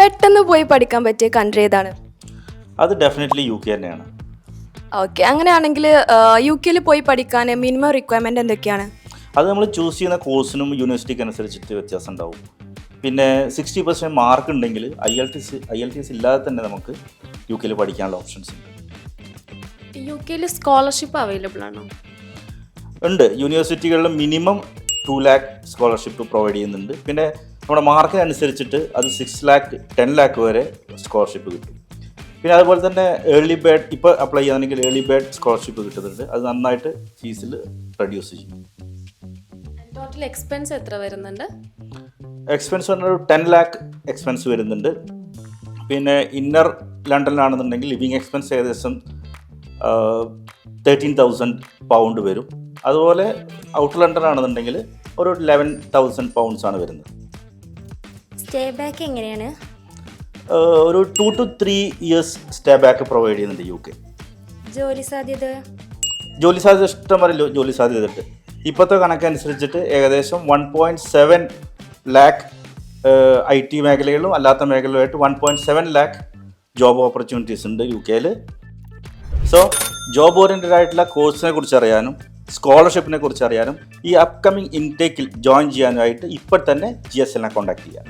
പെട്ടെന്ന് പോയി പഠിക്കാൻ പറ്റിയ കൺട്രി ഏതാണ്? അത് ഡെഫിനറ്റ്ലി UK തന്നെയാണ്. ഓക്കെ, അങ്ങനെയാണെങ്കിൽ യു കെയിൽ പോയി പഠിക്കാൻ മിനിമം റിക്വയർമെൻറ്റ് എന്തൊക്കെയാണ്? അത് നമ്മൾ ചൂസ് ചെയ്യുന്ന കോഴ്സിനും യൂണിവേഴ്സിറ്റിക്ക് അനുസരിച്ചിട്ട് വ്യത്യാസം ഉണ്ടാവും. പിന്നെ 60% മാർക്ക് ഉണ്ടെങ്കിൽ IELTS ഇല്ലാതെ തന്നെ നമുക്ക് UK പഠിക്കാനുള്ള ഓപ്ഷൻസ് ഉണ്ട്. യു കെയിൽ സ്കോളർഷിപ്പ് അവൈലബിൾ ആണോ? ഉണ്ട്. യൂണിവേഴ്സിറ്റികളിൽ മിനിമം 2 lakh സ്കോളർഷിപ്പ് പ്രൊവൈഡ് ചെയ്യുന്നുണ്ട്. പിന്നെ നമ്മുടെ മാർക്കിനനുസരിച്ചിട്ട് അത് 6 lakh 10 lakh വരെ സ്കോളർഷിപ്പ് കിട്ടും. പിന്നെ അതുപോലെ തന്നെ ഏർലി ബേർഡ് ഇപ്പോൾ അപ്ലൈ ചെയ്യുകയാണെങ്കിൽ ഏർലി ബേർഡ് സ്കോളർഷിപ്പ് കിട്ടുന്നുണ്ട്. അത് നന്നായിട്ട് ഫീസിൽ റെഡ്യൂസ് ചെയ്യും. ടോട്ടൽ എക്സ്പെൻസ് എത്ര വരുന്നുണ്ട്? എക്സ്പെൻസ് പറഞ്ഞൊരു 10 lakh എക്സ്പെൻസ് വരുന്നുണ്ട്. പിന്നെ ഇന്നർ ലണ്ടനിലാണെന്നുണ്ടെങ്കിൽ ലിവിങ് എക്സ്പെൻസ് ഏകദേശം 13,000 pound വരും. അതുപോലെ ഔട്ടർ ലണ്ടൻ ആണെന്നുണ്ടെങ്കിൽ ഒരു 11,000 pounds ആണ് വരുന്നത്. സ്റ്റേ ബാക്ക് എങ്ങനെയാണ്? ഒരു 2 to 3 years stay back provide ചെയ്യുന്നുണ്ട് UK. ജോലി സാധ്യത ഇഷ്ടം പോലെ ജോലി സാധ്യത ഉണ്ട്. ഇപ്പോഴത്തെ കണക്കനുസരിച്ചിട്ട് ഏകദേശം 1.7 lakh IT മേഖലകളിലും അല്ലാത്ത മേഖലകളുമായിട്ട് 1.7 lakh ജോബ് ഓപ്പർച്യൂണിറ്റീസ് ഉണ്ട് UK. സോ ജോബ് ഓറിയൻറ്റഡ് ആയിട്ടുള്ള കോഴ്സിനെ കുറിച്ച് അറിയാനും സ്കോളർഷിപ്പിനെ കുറിച്ച് അറിയാനും ഈ അപ്കമിങ് ഇൻടേക്കിൽ ജോയിൻ ചെയ്യാനുമായിട്ട് ഇപ്പോൾ തന്നെ GSL കോൺടാക്ട് ചെയ്യാം.